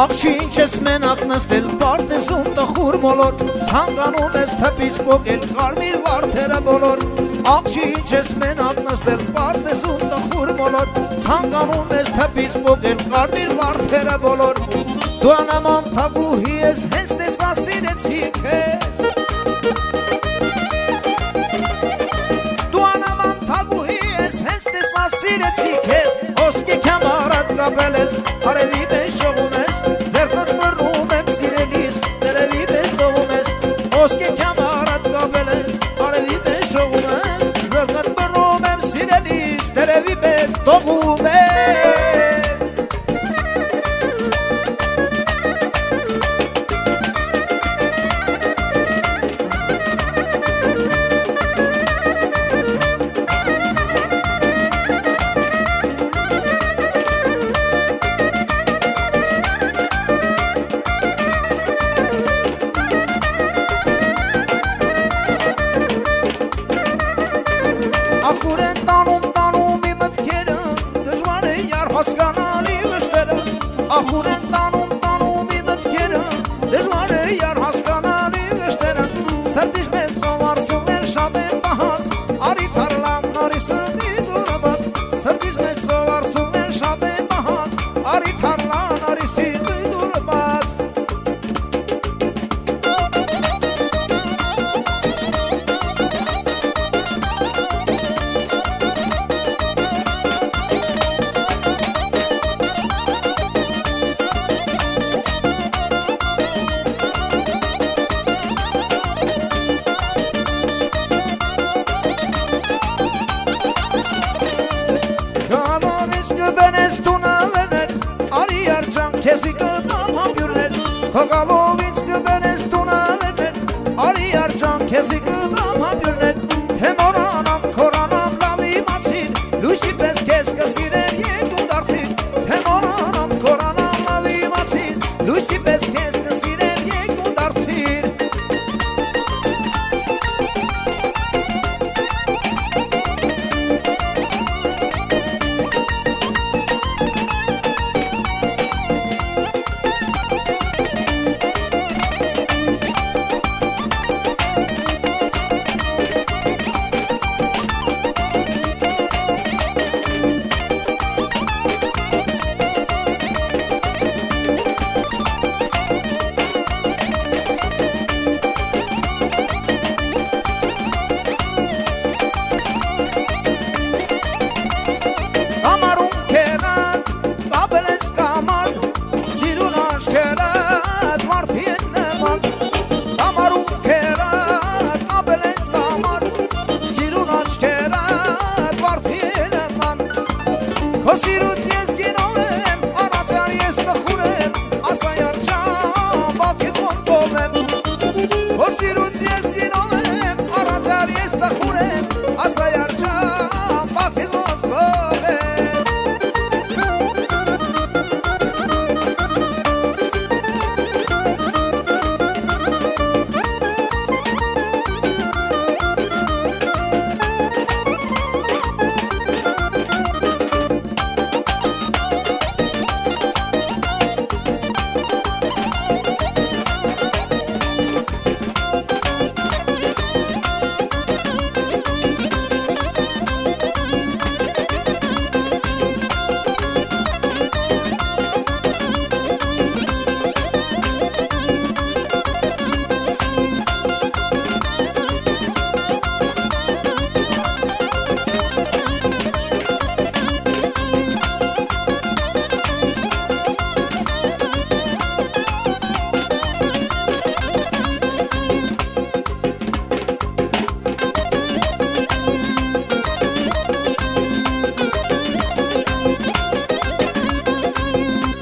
Աղջի ինչ ես մենակ նստել, բարդ ես ում տխուր մոլոր, ցանկանում ես թփից պոկել կարմիր վարդերը բոլոր։ Աղջի ինչ ես մենակ նստել, բարդ ես ում տխուր մոլոր, ցանկանում ես թփից պոկել կարմիր վարդերը բոլոր։ Դու անաման թագուհի ես, հենց տեսա սիրեցի քեզ։ Դու անաման թագուհի ես, հենց տեսա սիրեցի քեզ։ Ոսկե քամարատ կապել ես, արևի մեջ շողում ես, ձեռքդ մռում եմ սիրելիս, տերևի մեջ դողում ես։ Ոսկե քամարատ կապել ես, արևի մեջ շողում ես, ձեռքդ մռում եմ սիրելիս, տերևի մեջ դողում ես։ Ախուր են տանում ի մտքերը, դժվար է յար հասկանալի վշտերը։ Ախուր են տանում ի մտքերը, դժվար է յար հասկանալի վշտերը։ Սրտիշ մեզ սովարցուներ շատ են պահած, արի թարլան, արի սրտի դուրը բաց։ Սրտիշ մեզ սովարցուներ շատ են պահած, արի թարլան, արի սիրտի դուրը բաց։ Քեզի կտամ համբյուրներ, հոգալով ինձ կբերես տունավերներ, արի արջան քեզի կտամ համբյուրներ, թե մորանամ, քորանամ լավ իմացիր, լույսի պես քեզ կսիրեմ եկ ու դարձիր, թե մորանամ, քորանամ լավ իմացիր, լույսի պես քեզ կսիրեմ եկ ու դարձիր։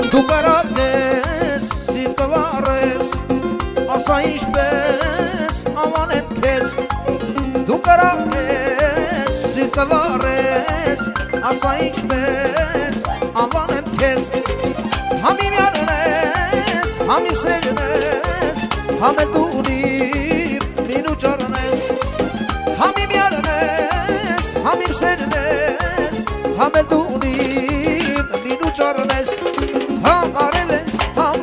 Դու կարակես, սիրտը վառես, ասա ինչպես անվանեմ քեզ։ Դու կարակես, սիրտը վառես, ասա ինչպես անվանեմ քեզ։ Համ իմ յարն ես, համ իմ սերն ես, համ էլ դու ունիմ մինու ճարն ես։ Համ իմ յարն ես, համ իմ սերն ես, համ էլ դու ունիմ մինու ճարն ես։ Համ արև ես, համ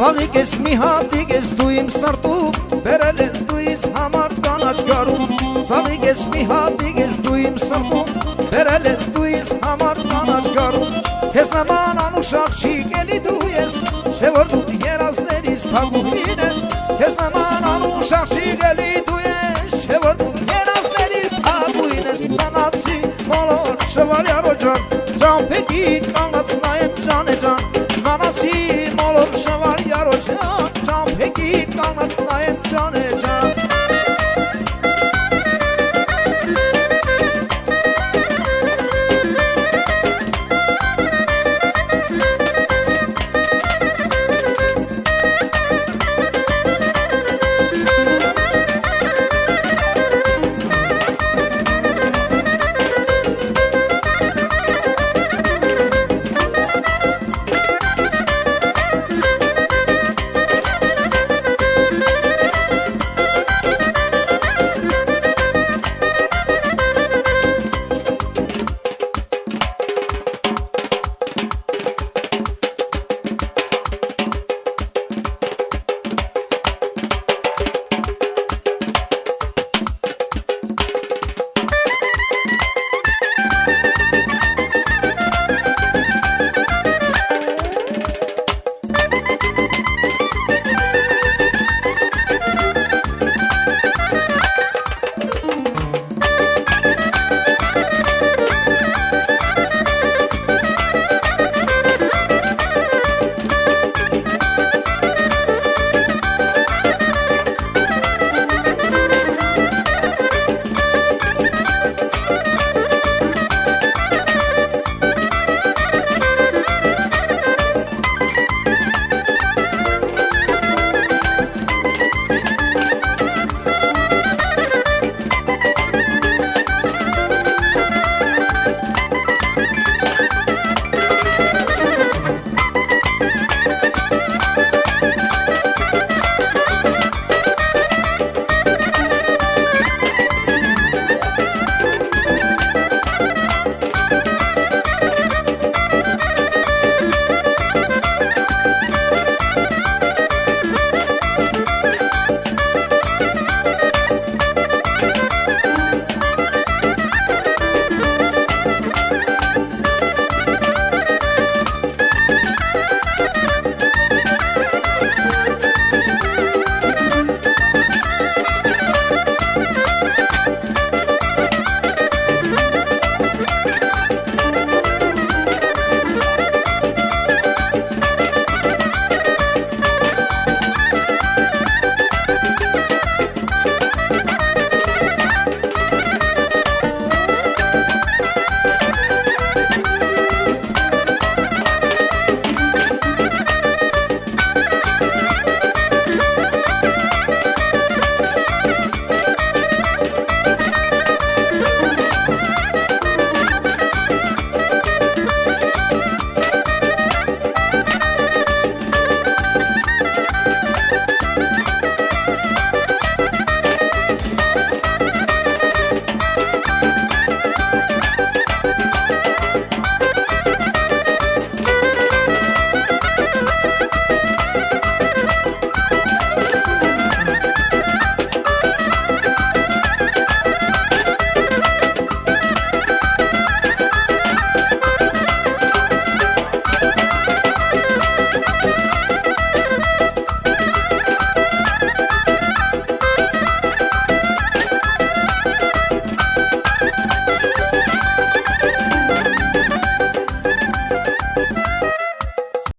Ծաղիկ ես մի հատիկ ես դու իմ սրտում, բերել ես դու ինձ համար կանաչ գարուն։ Ծաղիկ ես մի հատիկ ես դու իմ սրտում, բերել ես դու ինձ համար կանաչ գարուն։ Քեզ նման անուշակ չի կելի դու ես, չէ որ դու երազներից թագուհին ես։ Քեզ նման անուշակ չի կելի դու ես, չէ որ դու երազներից թագուհին ես։ Ծանացի մոլոր շվարյարոջան, ճամփեգի